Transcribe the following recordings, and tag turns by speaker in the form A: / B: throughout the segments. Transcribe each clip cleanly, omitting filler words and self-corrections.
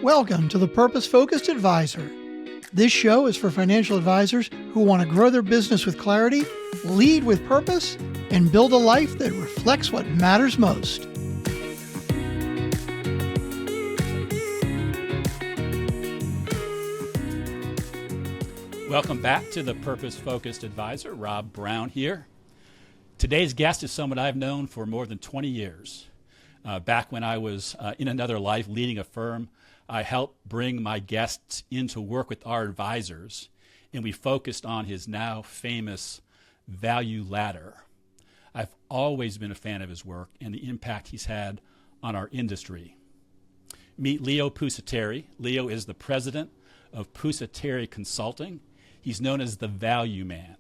A: Welcome to the Purpose-Focused Advisor. This show is for financial advisors who want to grow their business with clarity, lead with purpose, and build a life that reflects what matters most.
B: Welcome back to the Purpose-Focused Advisor. Rob Brown here. Today's guest is someone I've known for more than 20 years. Back when I was in another life leading a firm, I helped bring my guests in to work with our advisors, and we focused on his now famous value ladder. I've always been a fan of his work and the impact he's had on our industry. Meet Leo Pusateri. Leo is the president of Pusateri Consulting. He's known as the Value Man.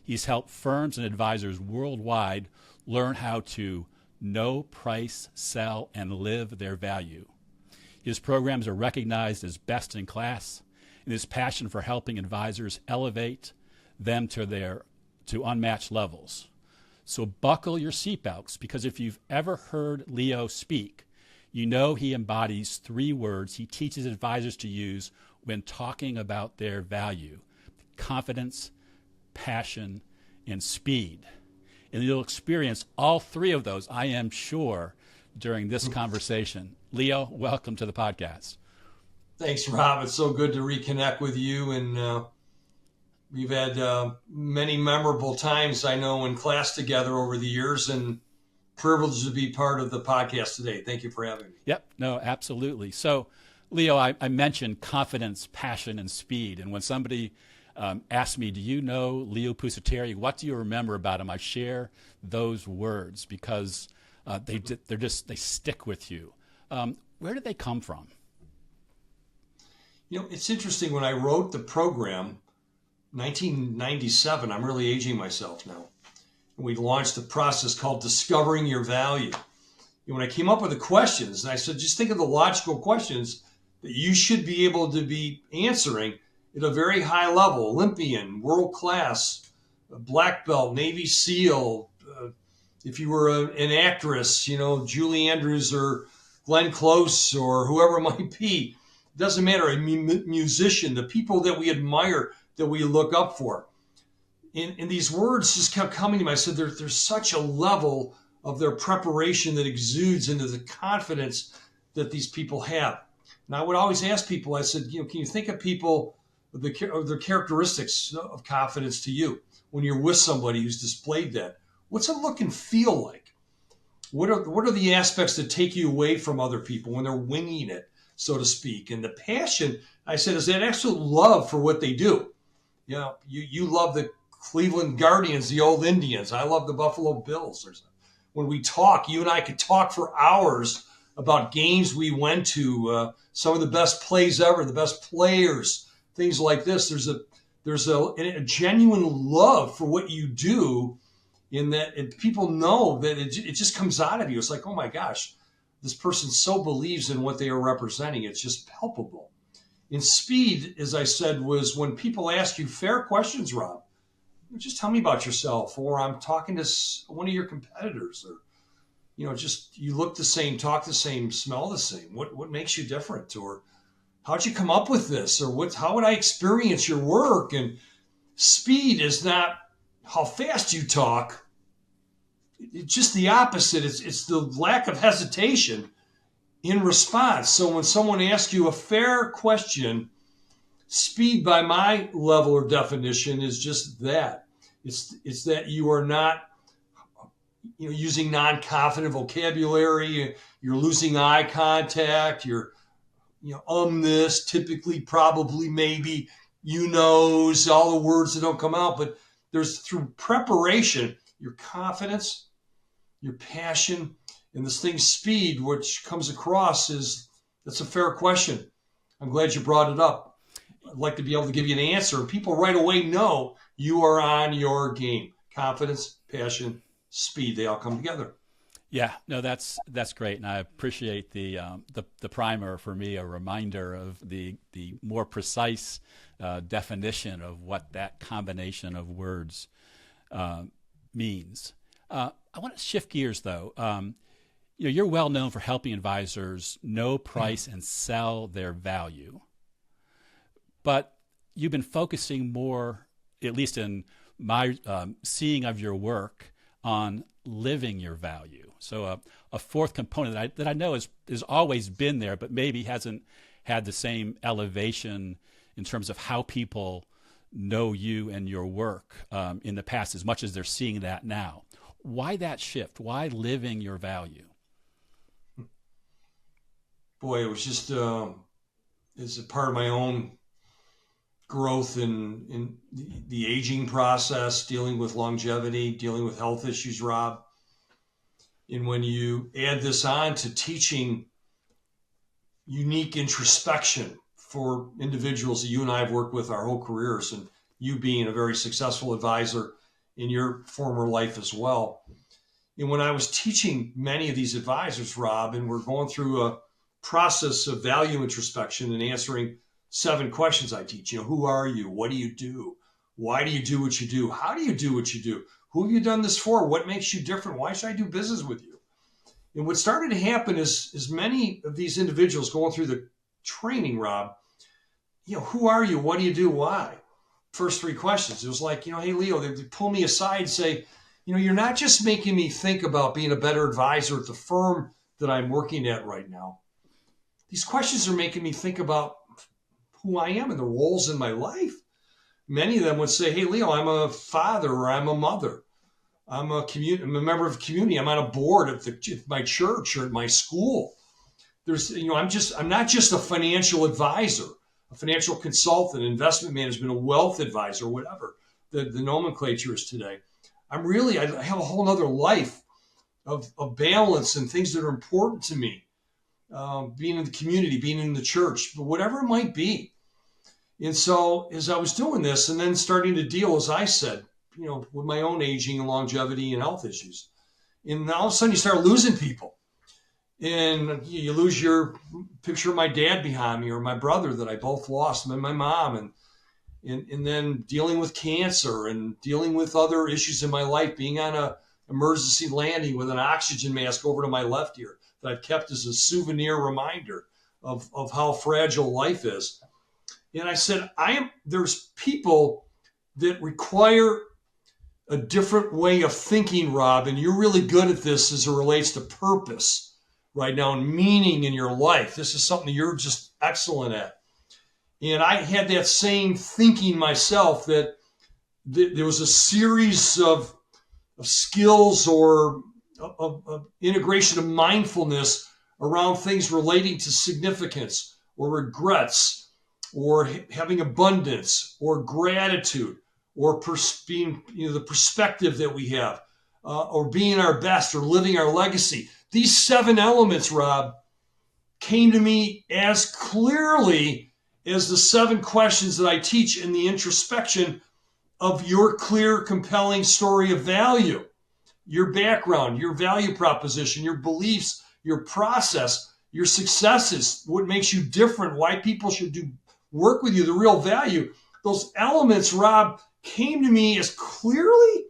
B: He's helped firms and advisors worldwide learn how to know, price, sell, and live their value. His programs are recognized as best in class, and his passion for helping advisors elevate them to unmatched levels. So buckle your seatbelts, because if you've ever heard Leo speak, you know he embodies three words he teaches advisors to use when talking about their value: confidence, passion, and speed. And you'll experience all three of those, I am sure, during this conversation. Leo, welcome to the podcast.
C: Thanks, Rob. It's so good to reconnect with you. And we've had many memorable times, I know, in class together over the years, and privileged to be part of the podcast today. Thank you for having me.
B: Yep, no, absolutely. So, Leo, I mentioned confidence, passion, and speed. And when somebody asks me, do you know Leo Pusateri? What do you remember about him? I share those words because they stick with you. Where did they come from?
C: You know, it's interesting. When I wrote the program, 1997, I'm really aging myself now. And we launched a process called Discovering Your Value. And when I came up with the questions, and I said, just think of the logical questions that you should be able to be answering at a very high level: Olympian, world class, black belt, Navy SEAL. If you were an actress, you know, Julie Andrews or Glenn Close or whoever it might be, it doesn't matter. A musician, the people that we admire, that we look up for. And these words just kept coming to me. I said, there's such a level of their preparation that exudes into the confidence that these people have. And I would always ask people, I said, you know, can you think of people, of the characteristics of confidence to you when you're with somebody who's displayed that? What's it look and feel like? What are the aspects that take you away from other people when they're winging it, so to speak? And the passion, I said, is that absolute love for what they do. You know, you love the Cleveland Guardians, the old Indians. I love the Buffalo Bills. When we talk, you and I could talk for hours about games we went to, some of the best plays ever, the best players, things like this. There's a genuine love for what you do, in that people know that it just comes out of you. It's like, oh my gosh, this person so believes in what they are representing. It's just palpable. In speed, as I said, was when people ask you fair questions, Rob. Just tell me about yourself, or I'm talking to one of your competitors, or, you know, just you look the same, talk the same, smell the same. What makes you different? Or how'd you come up with this? Or how would I experience your work? And speed is not how fast you talk. It's just the opposite. It's the lack of hesitation in response. So when someone asks you a fair question, speed, by my level or definition, is just that. It's that you are not, you know, using non-confident vocabulary. You're losing eye contact. You're, you know, this, typically, probably, maybe, you knows, all the words that don't come out. But there's, through preparation, your confidence, your passion, and this thing, speed, which comes across is, that's a fair question. I'm glad you brought it up. I'd like to be able to give you an answer. And people right away know you are on your game. Confidence, passion, speed, they all come together.
B: Yeah, no, that's great, and I appreciate the primer, for me, a reminder of the more precise definition of what that combination of words means. I want to shift gears, though. You're well known for helping advisors know, price, and sell their value. But you've been focusing more, at least in my seeing of your work, on living your value. So a fourth component that I know has always been there, but maybe hasn't had the same elevation in terms of how people know you and your work in the past as much as they're seeing that now. Why that shift? Why living your value?
C: Boy, it was just as a part of my own growth in the aging process, dealing with longevity, dealing with health issues, Rob. And when you add this on to teaching unique introspection for individuals that you and I have worked with our whole careers, and you being a very successful advisor in your former life as well. And when I was teaching many of these advisors, Rob, and we're going through a process of value introspection and answering 7 questions I teach. Who are you? What do you do? Why do you do what you do? How do you do what you do? Who have you done this for? What makes you different? Why should I do business with you? And what started to happen is many of these individuals going through the training, Rob, who are you? What do you do? Why? First 3 questions. It was like, hey, Leo, they pull me aside and say, you're not just making me think about being a better advisor at the firm that I'm working at right now. These questions are making me think about who I am and the roles in my life. Many of them would say, hey, Leo, I'm a father or I'm a mother. I'm a member of a community. I'm on a board at my church or at my school. I'm not just a financial advisor, a financial consultant, investment management, a wealth advisor, whatever the nomenclature is today. I have a whole other life of balance and things that are important to me. Being in the community, being in the church, but whatever it might be. And so as I was doing this and then starting to deal, as I said, with my own aging and longevity and health issues, and all of a sudden you start losing people. And you lose your picture of my dad behind me or my brother that I both lost, and my mom, and then dealing with cancer and dealing with other issues in my life, being on a emergency landing with an oxygen mask over to my left ear that I've kept as a souvenir reminder of how fragile life is. And I said, there's people that require a different way of thinking, Rob, and you're really good at this as it relates to purpose right now and meaning in your life. This is something that you're just excellent at. And I had that same thinking myself, that there was a series of skills or of integration of mindfulness around things relating to significance or regrets or having abundance or gratitude or being, the perspective that we have or being our best or living our legacy. These 7 elements, Rob, came to me as clearly as the 7 questions that I teach in the introspection of your clear, compelling story of value, your background, your value proposition, your beliefs, your process, your successes, what makes you different, why people should work with you, the real value. Those elements, Rob, came to me as clearly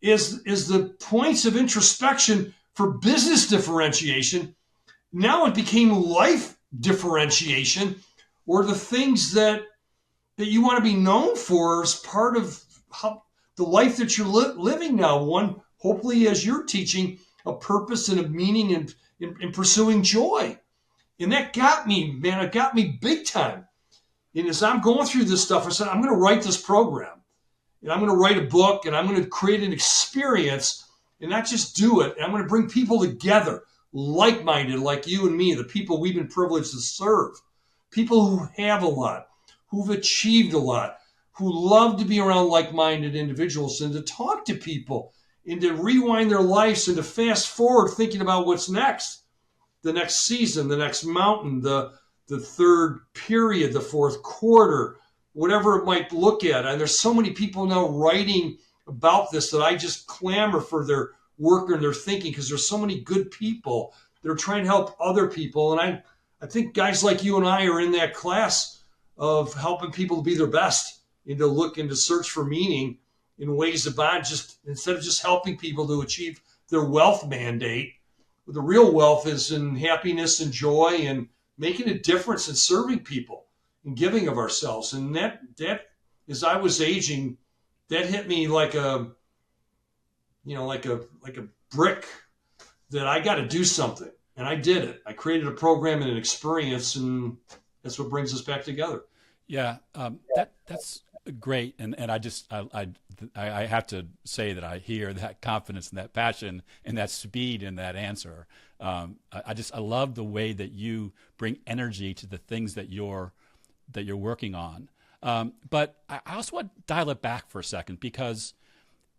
C: as the points of introspection for business differentiation. Now it became life differentiation, or the things that you want to be known for as part of the life that you're living now. One, hopefully, as you're teaching, a purpose and a meaning and in pursuing joy. And that got me, man, it got me big time. And as I'm going through this stuff, I said, I'm going to write this program. And I'm going to write a book, and I'm going to create an experience and not just do it. And I'm going to bring people together, like-minded, like you and me, the people we've been privileged to serve, people who have a lot, who've achieved a lot, who love to be around like-minded individuals and to talk to people and to rewind their lives and to fast forward thinking about what's next, the next season, the next mountain, the third period, the fourth quarter, whatever it might look at. And there's so many people now writing about this that I just clamor for their work and their thinking, because there's so many good people that are trying to help other people. And I think guys like you and I are in that class of helping people to be their best and to look and to search for meaning in ways of instead of just helping people to achieve their wealth mandate, the real wealth is in happiness and joy and making a difference and serving people and giving of ourselves. And that as I was aging, that hit me like a brick that I got to do something. And I did it. I created a program and an experience, and that's what brings us back together.
B: Yeah, that's great. And I have to say that I hear that confidence and that passion and that speed in that answer. I love the way that you bring energy to the things that you're working on. But I also want to dial it back for a second, because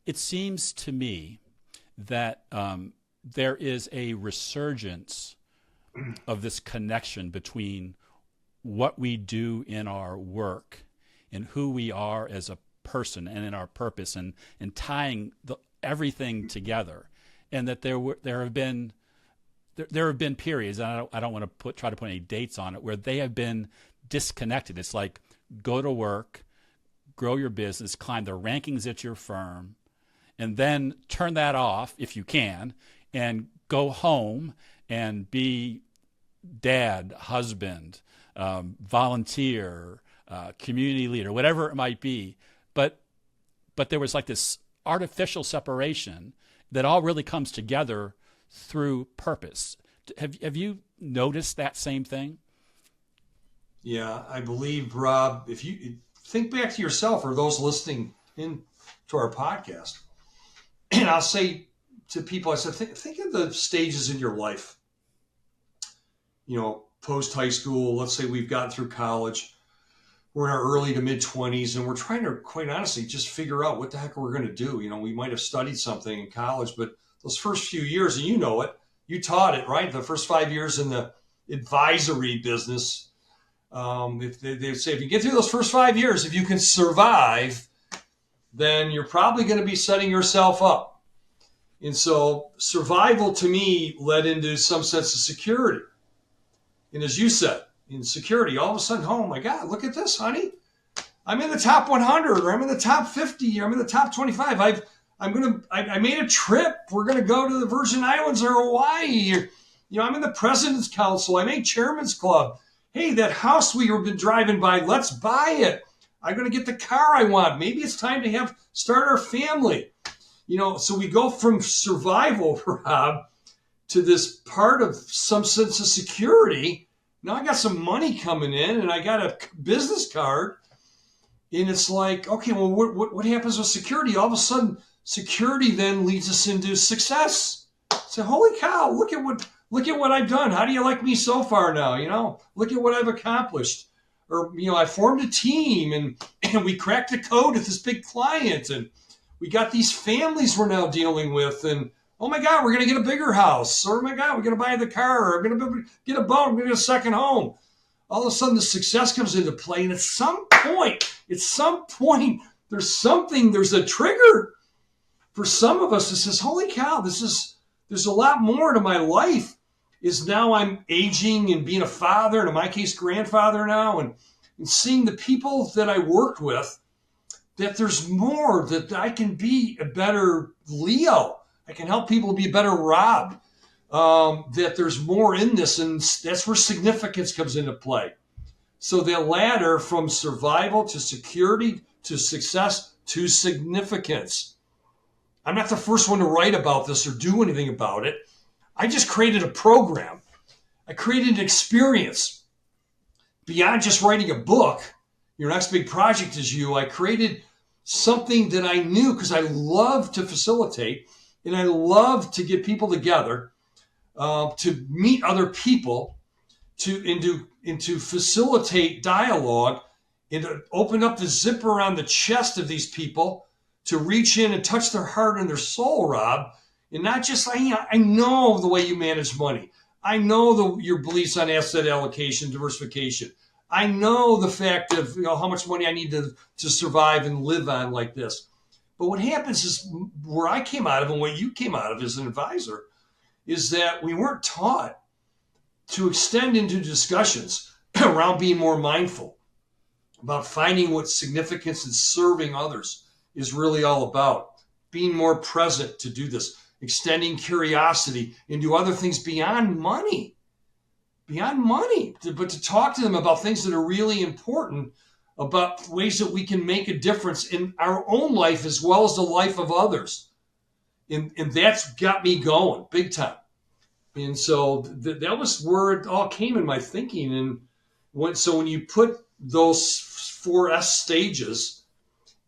B: it seems to me that there is a resurgence of this connection between what we do in our work and who we are as a person and in our purpose, and tying everything together. And that there have been periods, and I don't want to try to put any dates on it, where they have been disconnected. It's like, go to work, grow your business, climb the rankings at your firm, and then turn that off if you can, and go home and be dad, husband, volunteer, community leader, whatever it might be. But there was like this artificial separation that all really comes together through purpose. Have you noticed that same thing?
C: Yeah, I believe, Rob, if you think back to yourself or those listening in to our podcast, and I'll say to people, I said, think of the stages in your life, post high school. Let's say we've gotten through college. We're in our early to mid 20s, and we're trying to, quite honestly, just figure out what the heck we're going to do. We might have studied something in college, but those first few years, and you know it, you taught it, right? The first 5 years in the advisory business, if they say, if you get through those first 5 years, if you can survive, then you're probably going to be setting yourself up. And so survival to me led into some sense of security. And as you said, in security, all of a sudden, oh my God, look at this, honey. I'm in the top 100, or I'm in the top 50, or I'm in the top 25. I made a trip. We're going to go to the Virgin Islands or Hawaii. I'm in the President's Council. I made Chairman's Club. Hey, that house we have been driving by, let's buy it. I'm going to get the car I want. Maybe it's time to start our family. So we go from survival, Rob, to this part of some sense of security. Now I got some money coming in, and I got a business card. And it's like, okay, well, what happens with security? All of a sudden, security then leads us into success. Say, holy cow, look at what I've done. How do you like me so far now? Look at what I've accomplished. Or, I formed a team, and we cracked the code with this big client, and we got these families we're now dealing with, and oh my God, we're going to get a bigger house. Or oh my God, we're going to buy the car. Or we're going to get a boat. We're going to get a second home. All of a sudden, the success comes into play, and at some point, there's a trigger for some of us that says, holy cow, there's a lot more to my life. Is now I'm aging and being a father, and in my case, grandfather now, and seeing the people that I worked with, that there's more, that I can be a better Leo. I can help people be a better Rob. That there's more in this, and that's where significance comes into play. So the ladder from survival to security to success to significance. I'm not the first one to write about this or do anything about it. I just created a program. I created an experience. Beyond just writing a book, your next big project is you. I created something that I knew, because I love to facilitate and I love to get people together, to meet other people, and to facilitate dialogue, and to open up the zipper around the chest of these people to reach in and touch their heart and their soul, Rob. And not just, I know the way you manage money. I know your beliefs on asset allocation, diversification. I know the fact of how much money I need to survive and live on like this. But what happens is, where I came out of and what you came out of as an advisor, is that we weren't taught to extend into discussions around being more mindful, about finding what significance and serving others is really all about, being more present to do this. extending curiosity into other things beyond money, but to talk to them about things that are really important, about ways that we can make a difference in our own life as well as the life of others. And that's got me going big time. And so that was where it all came in my thinking. And when you put those 4S stages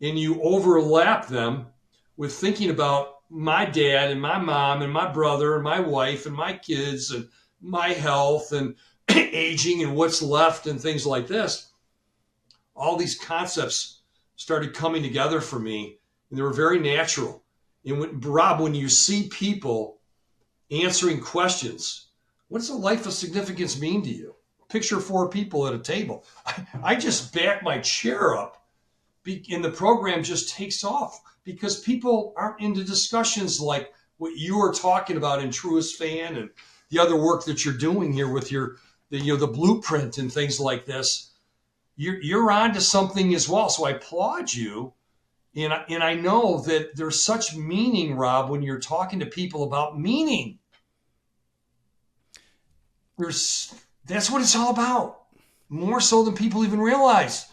C: and you overlap them with thinking about my dad and my mom and my brother and my wife and my kids and my health and aging and what's left and things like this, all these concepts started coming together for me, and they were very natural. And Rob, when you see people answering questions, what does a life of significance mean to you? Picture 4 people at a table. I just back my chair up, and the program just takes off because people aren't into discussions like what you are talking about in Truest Fan and the other work that you're doing here with the blueprint and things like this. You're on to something as well. So I applaud you. And I know that there's such meaning, Rob, when you're talking to people about meaning. That's what it's all about, more so than people even realize.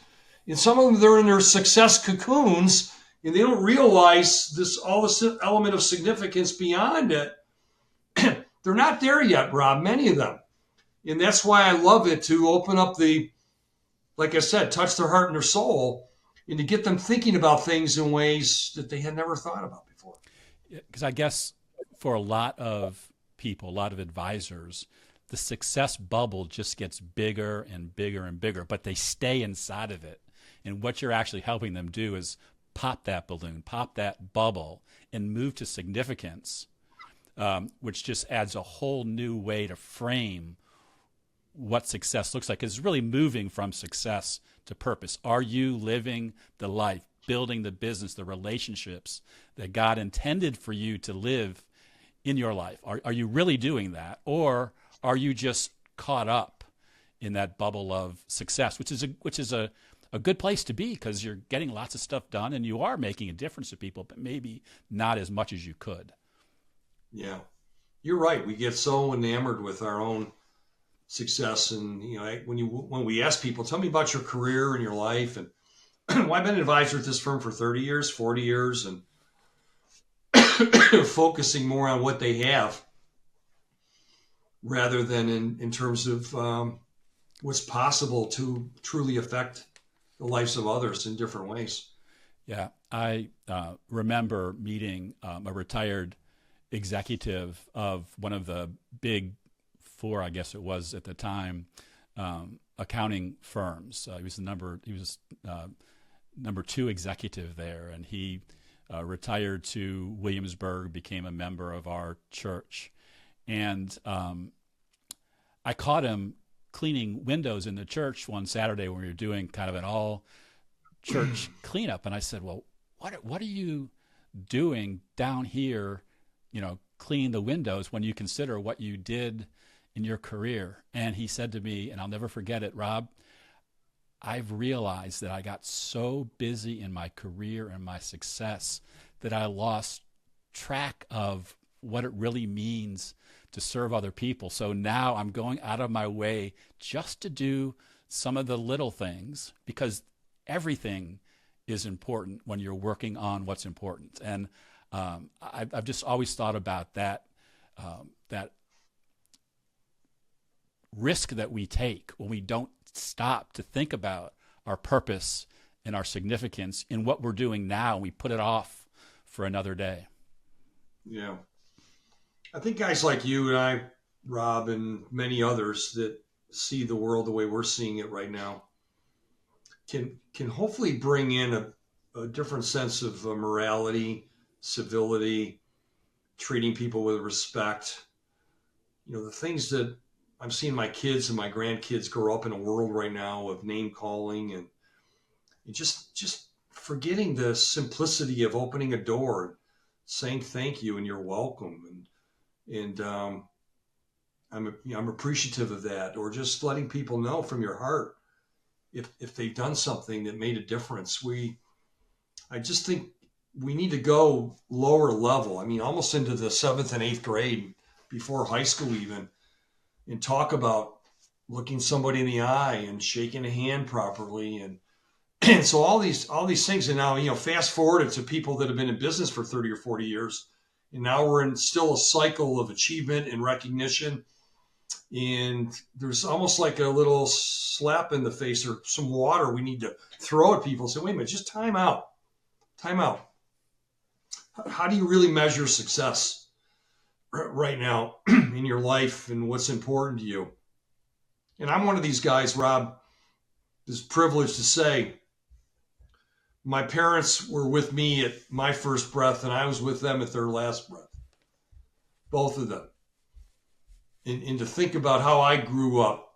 C: And some of them, they're in their success cocoons, and they don't realize all this element of significance beyond it. They're not there yet, Rob, many of them. And that's why I love it, to open up like I said, touch their heart and their soul, and to get them thinking about things in ways that they had never thought about before.
B: Because I guess for a lot of people, a lot of advisors, the success bubble just gets bigger and bigger and bigger, but they stay inside of it. And what you're actually helping them do is pop that balloon, pop that bubble, and move to significance, which just adds a whole new way to frame what success looks like. It's really moving from success to purpose. Are you living the life, building the business, the relationships that God intended for you to live in your life? Are you really doing that? Or are you just caught up in that bubble of success, which is a good place to be, because you're getting lots of stuff done and you are making a difference to people, but maybe not as much as you could. Yeah,
C: you're right. We get so enamored with our own success, and when we ask people, tell me about your career and your life, and well, I've been an advisor at this firm for 30 years, 40 years, and focusing more on what they have rather than in terms of what's possible to truly affect the lives of others in different ways.
B: Yeah, I remember meeting a retired executive of one of the big 4, I guess it was at the time, accounting firms. He was number 2 executive there, and he retired to Williamsburg, became a member of our church, and I caught him cleaning windows in the church one Saturday when we were doing kind of an all church cleanup, and I said, "Well, what are you doing down here, cleaning the windows, when you consider what you did in your career?" And he said to me, and I'll never forget it, "Rob, I've realized that I got so busy in my career and my success that I lost track of what it really means to serve other people. So now I'm going out of my way just to do some of the little things, because everything is important when you're working on what's important." And I've just always thought about that risk that we take when we don't stop to think about our purpose and our significance in what we're doing now, and we put it off for another day.
C: Yeah. I think guys like you and I, Rob, and many others that see the world the way we're seeing it right now can hopefully bring in a different sense of morality, civility, treating people with respect. The things that I'm seeing my kids and my grandkids grow up in a world right now of name calling and just forgetting the simplicity of opening a door and saying thank you and you're welcome. And I'm appreciative of that, or just letting people know from your heart if they've done something that made a difference. I just think we need to go lower level. I mean, almost into the 7th and 8th grade, before high school even, and talk about looking somebody in the eye and shaking a hand properly. And so all these things. And now, fast forward it to people that have been in business for 30 or 40 years. And now we're in still a cycle of achievement and recognition. And there's almost like a little slap in the face or some water we need to throw at people. Say, wait a minute, just time out. Time out. How do you really measure success right now in your life and what's important to you? And I'm one of these guys, Rob, is privileged to say my parents were with me at my first breath and I was with them at their last breath, both of them. And to think about how I grew up,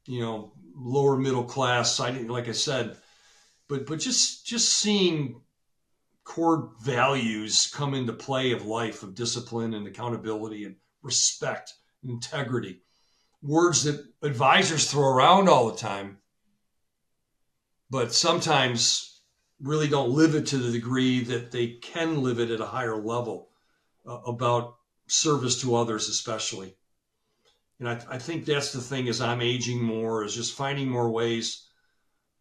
C: lower middle class, I didn't, like I said, but just seeing core values come into play of life, of discipline and accountability and respect and integrity, words that advisors throw around all the time, but sometimes really don't live it to the degree that they can live it at a higher level, about service to others especially. And I think that's the thing as I'm aging more, is just finding more ways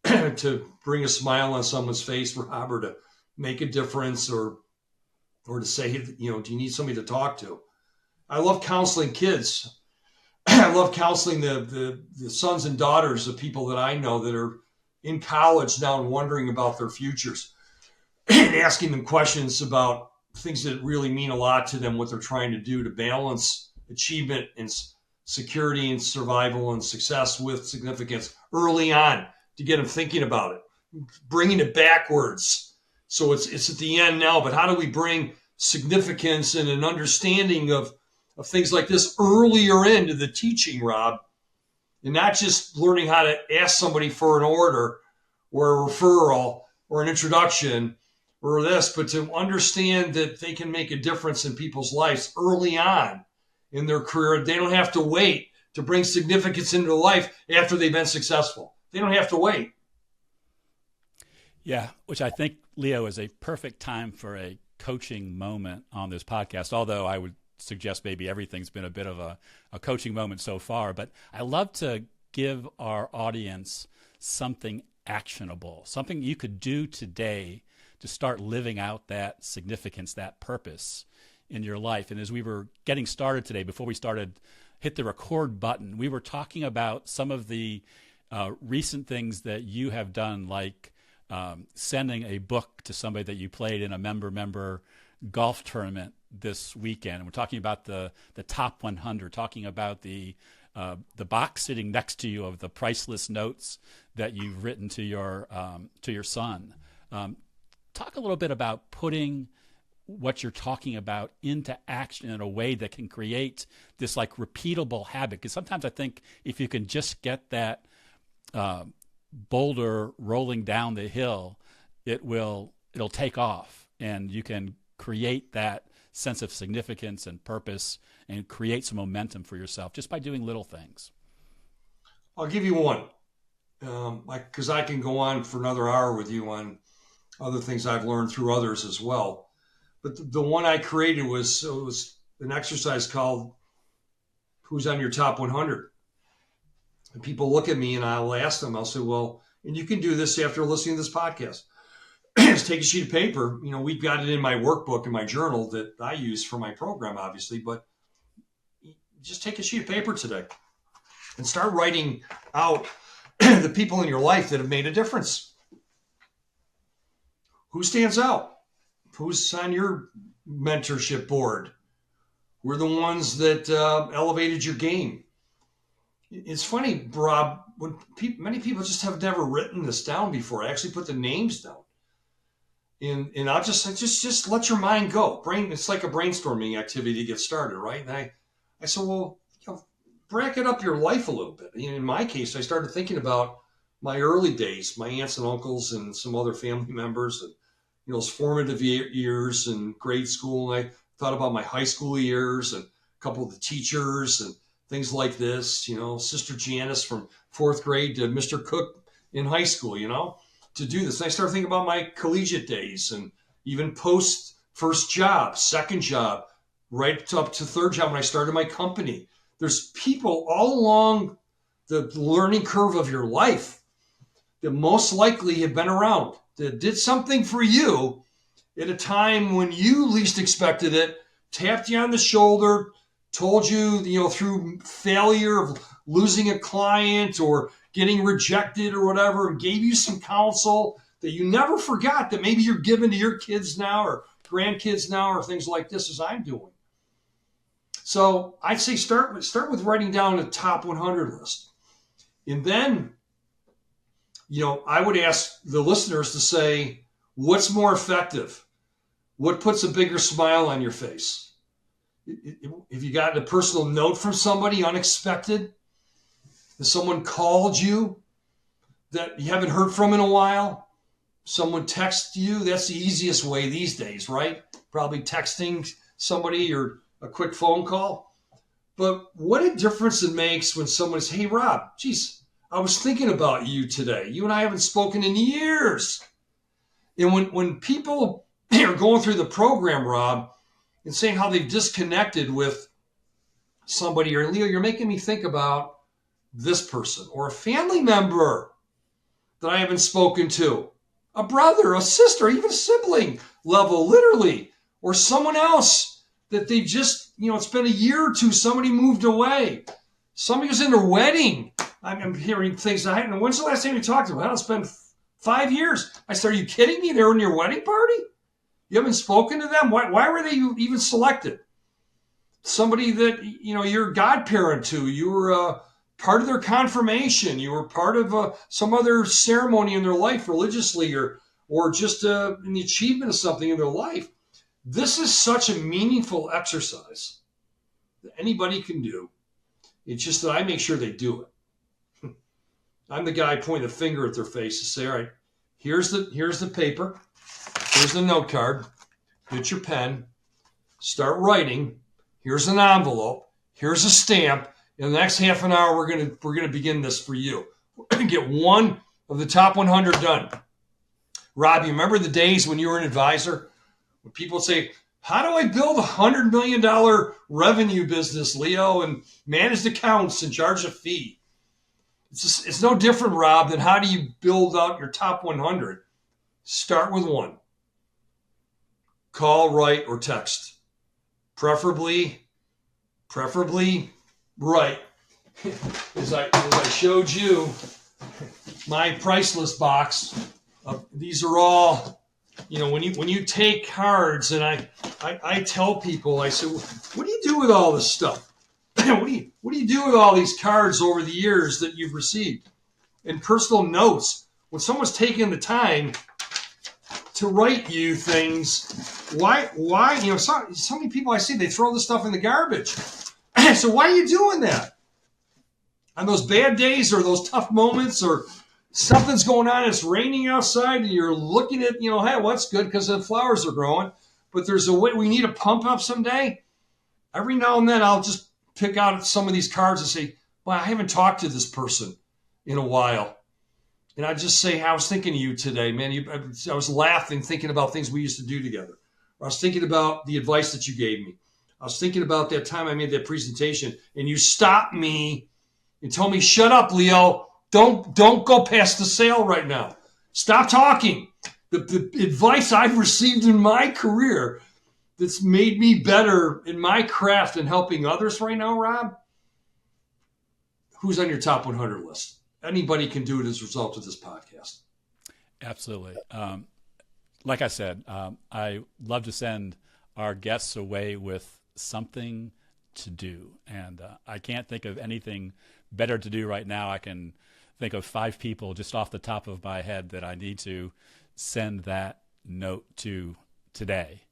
C: to bring a smile on someone's face, Rob, or to make a difference, or to say, do you need somebody to talk to? I love counseling kids. I love counseling the sons and daughters of people that I know that are in college now and wondering about their futures and asking them questions about things that really mean a lot to them, what they're trying to do to balance achievement and security and survival and success with significance early on, to get them thinking about it, bringing it backwards. So it's at the end now, but how do we bring significance and an understanding of things like this earlier into the teaching, Rob, and not just learning how to ask somebody for an order or a referral or an introduction or this, but to understand that they can make a difference in people's lives early on in their career. They don't have to wait to bring significance into life after they've been successful. They don't have to wait.
B: Yeah, which I think, Leo, is a perfect time for a coaching moment on this podcast, although I would suggest maybe everything's been a bit of a coaching moment so far. But I love to give our audience something actionable, something you could do today to start living out that significance, that purpose in your life. And as we were getting started today, before we hit the record button, we were talking about some of the recent things that you have done, like sending a book to somebody that you played in a member golf tournament this weekend. And we're talking about the top 100, talking about the box sitting next to you of the priceless notes that you've written to your son. Talk a little bit about putting what you're talking about into action in a way that can create this like repeatable habit. Because sometimes I think if you can just get that boulder rolling down the hill, it'll take off, and you can create that sense of significance and purpose and create some momentum for yourself just by doing little things.
C: I'll give you one, because I can go on for another hour with you on other things I've learned through others as well. But the one I created was an exercise called Who's on Your Top 100? And people look at me and I'll ask them, I'll say, well, and you can do this after listening to this podcast. Just take a sheet of paper. We've got it in my workbook in my journal that I use for my program, obviously, but just take a sheet of paper today and start writing out the people in your life that have made a difference. Who stands out? Who's on your mentorship board? Who are the ones that elevated your game? It's funny, Rob, when many people just have never written this down before. I actually put the names down. And I'll just let your mind go. It's like a brainstorming activity to get started, right? And I said, well, bracket up your life a little bit. In my case, I started thinking about my early days, my aunts and uncles and some other family members, and those formative years in grade school. And I thought about my high school years and a couple of the teachers and things like this, Sister Janice from fourth grade to Mr. Cook in high school, to do this. And I started thinking about my collegiate days and, even post first job, second job, right up to third job when I started my company. There's people all along the learning curve of your life that most likely have been around, that did something for you at a time when you least expected it, tapped you on the shoulder, told you, through failure of losing a client or getting rejected or whatever, and gave you some counsel that you never forgot that maybe you're giving to your kids now or grandkids now or things like this as I'm doing. So I'd say start with writing down a top 100 list. And then, I would ask the listeners to say, what's more effective? What puts a bigger smile on your face? Have you gotten a personal note from somebody unexpected? Has someone called you that you haven't heard from in a while? Someone texted you? That's the easiest way these days, right? Probably texting somebody or a quick phone call. But what a difference it makes when someone says, hey, Rob, geez, I was thinking about you today. You and I haven't spoken in years. And when people are going through the program, Rob, and saying how they've disconnected with somebody, or Leo, you're making me think about this person, or a family member that I haven't spoken to, a brother, a sister, even a sibling level, literally, or someone else that they just, it's been a year or two, somebody moved away. Somebody was in their wedding. I'm hearing things. When's the last time you talked to them? Well, it's been 5 years. I said, are you kidding me? They were in your wedding party? You haven't spoken to them? Why were they even selected? Somebody that, you're a godparent to. You were part of their confirmation. You were part of some other ceremony in their life religiously or just in the achievement of something in their life. This is such a meaningful exercise that anybody can do. It's just that I make sure they do it. I'm the guy pointing the finger at their face to say, all right, here's the paper. Here's the note card. Get your pen. Start writing. Here's an envelope. Here's a stamp. In the next half an hour, we're gonna begin this for you. We're gonna get one of the top 100 done. Rob, you remember the days when you were an advisor? When people would say, how do I build a $100 million revenue business, Leo, and manage accounts and charge a fee? It's no different, Rob, than how do you build out your top 100? Start with one. Call, write, or text. Preferably write. As I showed you my price list box, these are all, when you take cards, and I tell people, I say, what do you do with all this stuff? What do you do with all these cards over the years that you've received? And personal notes. When someone's taking the time to write you things, why? So many people I see, they throw this stuff in the garbage. So why are you doing that? On those bad days or those tough moments or something's going on, it's raining outside and you're looking at, hey, what's good because the flowers are growing, but there's a way we need to pump up someday. Every now and then I'll just pick out some of these cards and say, well, I haven't talked to this person in a while. And I just say, I was thinking of you today, man. I was laughing, thinking about things we used to do together. I was thinking about the advice that you gave me. I was thinking about that time I made that presentation and you stopped me and told me, shut up, Leo. Don't go past the sale right now. Stop talking. The advice I've received in my career that's made me better in my craft and helping others right now, Rob, who's on your top 100 list? Anybody can do it as a result of this podcast.
B: Absolutely. Like I said, I love to send our guests away with something to do. And I can't think of anything better to do right now. I can think of 5 people just off the top of my head that I need to send that note to today.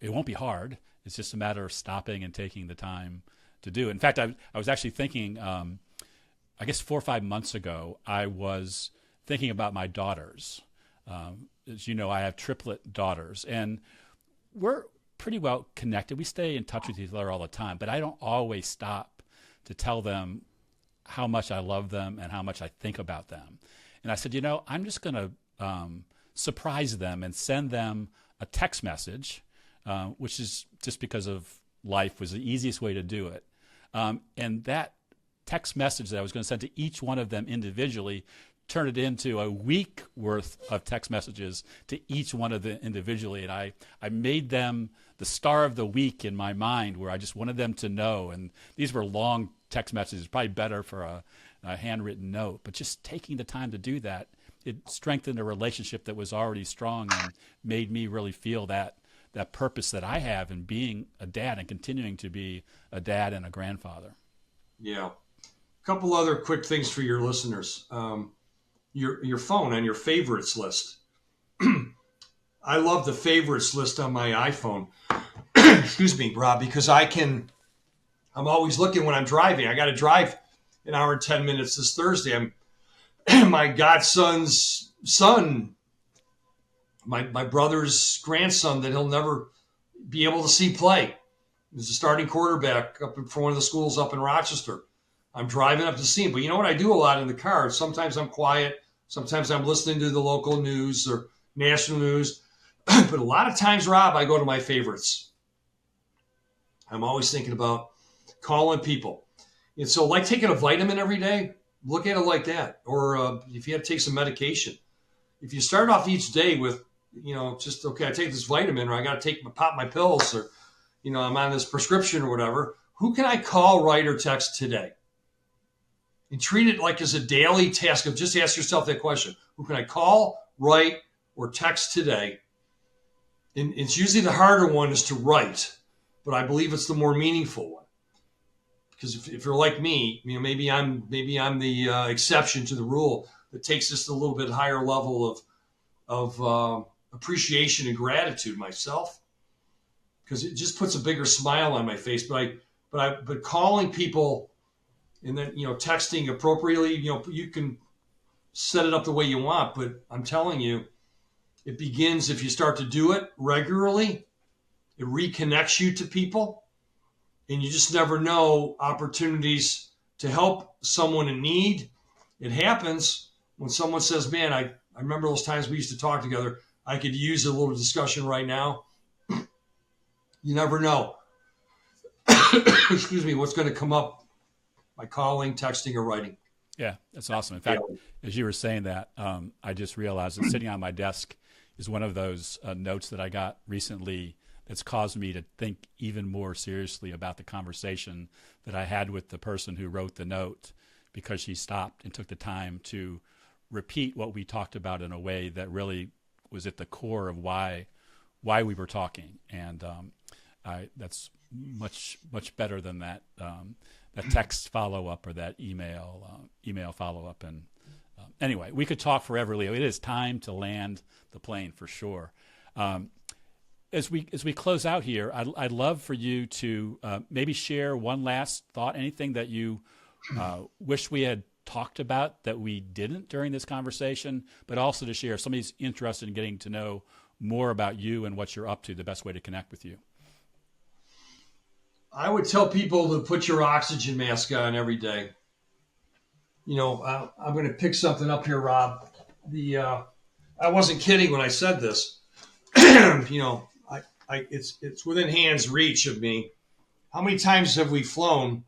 B: It won't be hard. It's just a matter of stopping and taking the time to do it. In fact, I was actually thinking, I guess 4 or 5 months ago, I was thinking about my daughters. As you know, I have triplet daughters, and we're pretty well connected. We stay in touch with each other all the time, but I don't always stop to tell them how much I love them and how much I think about them. And I said, I'm just going to surprise them and send them a text message, which is just because of life was the easiest way to do it. And that text message that I was going to send to each one of them individually turned it into a week worth of text messages to each one of them individually. And I made them the star of the week in my mind, where I just wanted them to know. And these were long text messages, probably better for a handwritten note. But just taking the time to do that, it strengthened a relationship that was already strong and made me really feel that purpose that I have in being a dad and continuing to be a dad and a grandfather.
C: Yeah. A couple other quick things for your listeners. Your phone on your favorites list. I love the favorites list on my iPhone. Excuse me, Rob, because I'm always looking when I'm driving. I got to drive an hour and 10 minutes this Thursday. My godson's son, my brother's grandson that he'll never be able to see play. He's a starting quarterback up for one of the schools up in Rochester. I'm driving up to see him. But you know what I do a lot in the car? Sometimes I'm quiet. Sometimes I'm listening to the local news or national news. But a lot of times, Rob, I go to my favorites. I'm always thinking about calling people. And so like taking a vitamin every day, look at it like that. Or if you have to take some medication. If you start off each day with, just, okay, I take this vitamin, or I got to pop my pills, or, I'm on this prescription or whatever. Who can I call, write, or text today? And treat it like as a daily task of just ask yourself that question. Who can I call, write, or text today? And it's usually the harder one is to write, but I believe it's the more meaningful one. Because if you're like me, maybe I'm the exception to the rule that takes this to a little bit higher level of appreciation and gratitude myself. Because it just puts a bigger smile on my face. But calling people and then texting appropriately, you can set it up the way you want. But I'm telling you, it begins if you start to do it regularly. It reconnects you to people, and you just never know opportunities to help someone in need. It happens when someone says, "Man, I remember those times we used to talk together. I could use a little discussion right now." You never know. Excuse me, what's going to come up by calling, texting, or writing.
B: Yeah, that's awesome. In fact, as you were saying that, I just realized that sitting on my desk is one of those notes that I got recently that's caused me to think even more seriously about the conversation that I had with the person who wrote the note, because she stopped and took the time to repeat what we talked about in a way that really was at the core of why we were talking. And that's much better than that text follow-up or that email follow-up. And anyway, we could talk forever, Leo. It is time to land the plane for sure. As we close out here, I'd love for you to maybe share one last thought, anything that you wish we had talked about that we didn't during this conversation, but also to share if somebody's interested in getting to know more about you and what you're up to, the best way to connect with you.
C: I would tell people to put your oxygen mask on every day. I'm going to pick something up here, Rob. I wasn't kidding when I said this. It's within hand's reach of me. How many times have we flown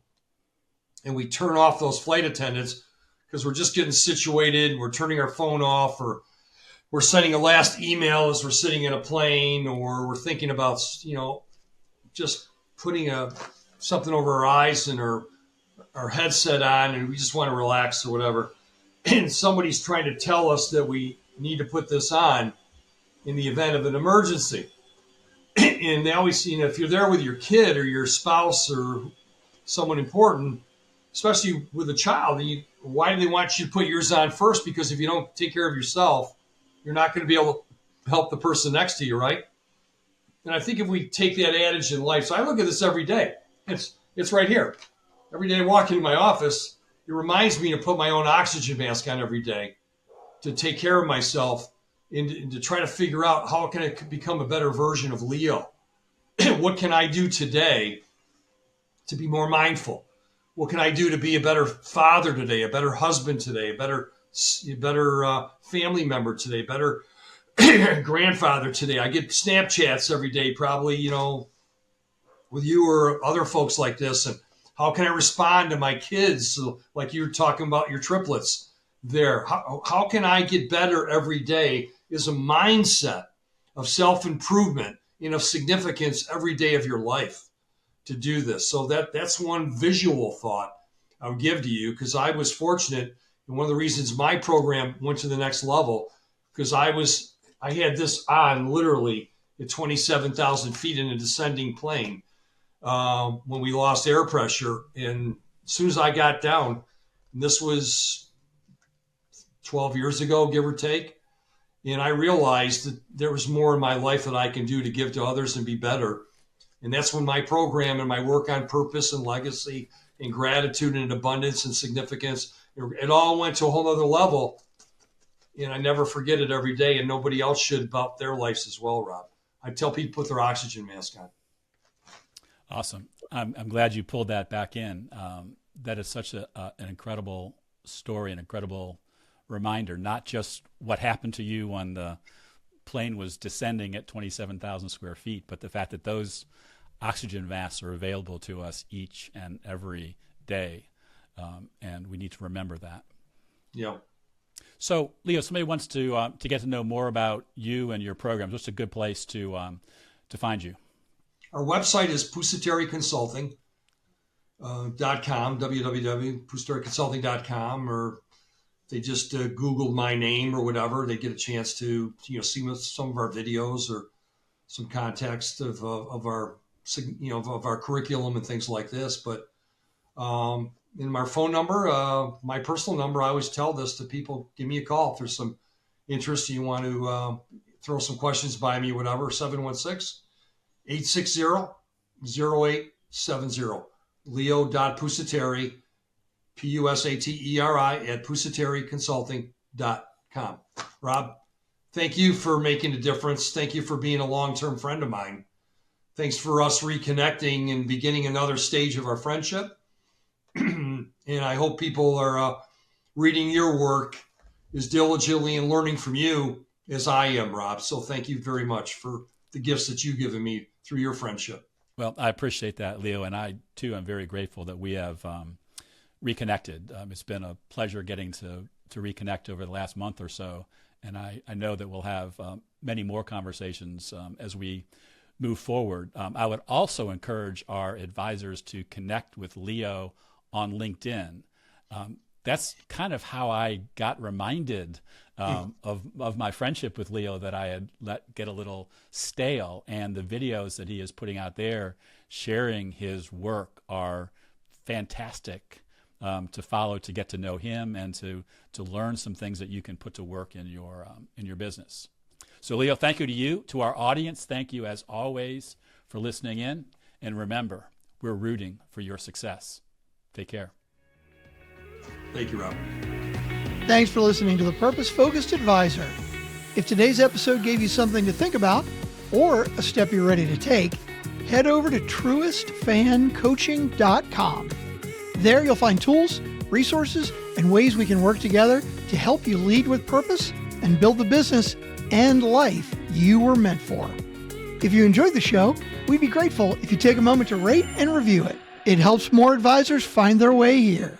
C: and we turn off those flight attendants because we're just getting situated and we're turning our phone off, or we're sending a last email as we're sitting in a plane, or we're thinking about, just putting something over our eyes and our headset on, and we just want to relax or whatever. And somebody's trying to tell us that we need to put this on in the event of an emergency. And they always, if you're there with your kid or your spouse or someone important, especially with a child, why do they want you to put yours on first? Because if you don't take care of yourself, you're not going to be able to help the person next to you, right? And I think if we take that adage in life, so I look at this every day. It's right here. Every day I walk into my office, it reminds me to put my own oxygen mask on every day, to take care of myself, and to try to figure out how can I become a better version of Leo. What can I do today to be more mindful? What can I do to be a better father today, a better husband today, a better family member today, better grandfather today. I get Snapchats every day, probably, with you or other folks like this. And how can I respond to my kids? So, like you were talking about your triplets there. How can I get better every day is a mindset of self-improvement and of significance every day of your life to do this. So that's one visual thought I would give to you, because I was fortunate. And one of the reasons my program went to the next level, because I had this on literally at 27,000 feet in a descending plane when we lost air pressure. And as soon as I got down, and this was 12 years ago, give or take, and I realized that there was more in my life that I can do to give to others and be better. And that's when my program and my work on purpose and legacy and gratitude and abundance and significance, it all went to a whole other level. And I never forget it every day, and nobody else should, about their lives as well, Rob. I tell people to put their oxygen mask on.
B: Awesome. I'm glad you pulled that back in. That is such an incredible story, an incredible reminder, not just what happened to you when the plane was descending at 27,000 square feet, but the fact that those oxygen masks are available to us each and every day. And we need to remember that.
C: Yeah.
B: So, Leo, somebody wants to get to know more about you and your programs. What's a good place to find you?
C: Our website is Pusateri Consulting.com, www.pusateri.consulting.com, or they just Googled my name or whatever. They get a chance to see some of our videos or some context of our of our curriculum and things like this. But in my phone number, my personal number, I always tell this to people: give me a call if there's some interest. You want to throw some questions by me, whatever. 716-860-0870. Leo.Pusateri, Pusateri at PusateriConsulting.com. Rob, thank you for making a difference. Thank you for being a long-term friend of mine. Thanks for us reconnecting and beginning another stage of our friendship. And I hope people are reading your work as diligently and learning from you as I am, Rob. So thank you very much for the gifts that you've given me through your friendship.
B: Well, I appreciate that, Leo. And I, too, am very grateful that we have reconnected. It's been a pleasure getting to reconnect over the last month or so. And I know that we'll have many more conversations as we move forward. I would also encourage our advisors to connect with Leo on LinkedIn. That's kind of how I got reminded of my friendship with Leo that I had let get a little stale. And the videos that he is putting out there, sharing his work, are fantastic to follow, to get to know him, and to learn some things that you can put to work in your business. So, Leo, thank you to you, to our audience. Thank you, as always, for listening in. And remember, we're rooting for your success. Take care.
C: Thank you, Rob.
A: Thanks for listening to The Purpose Focused Advisor. If today's episode gave you something to think about or a step you're ready to take, head over to truestfancoaching.com. There you'll find tools, resources, and ways we can work together to help you lead with purpose and build the business and life you were meant for. If you enjoyed the show, we'd be grateful if you take a moment to rate and review it. It helps more advisors find their way here.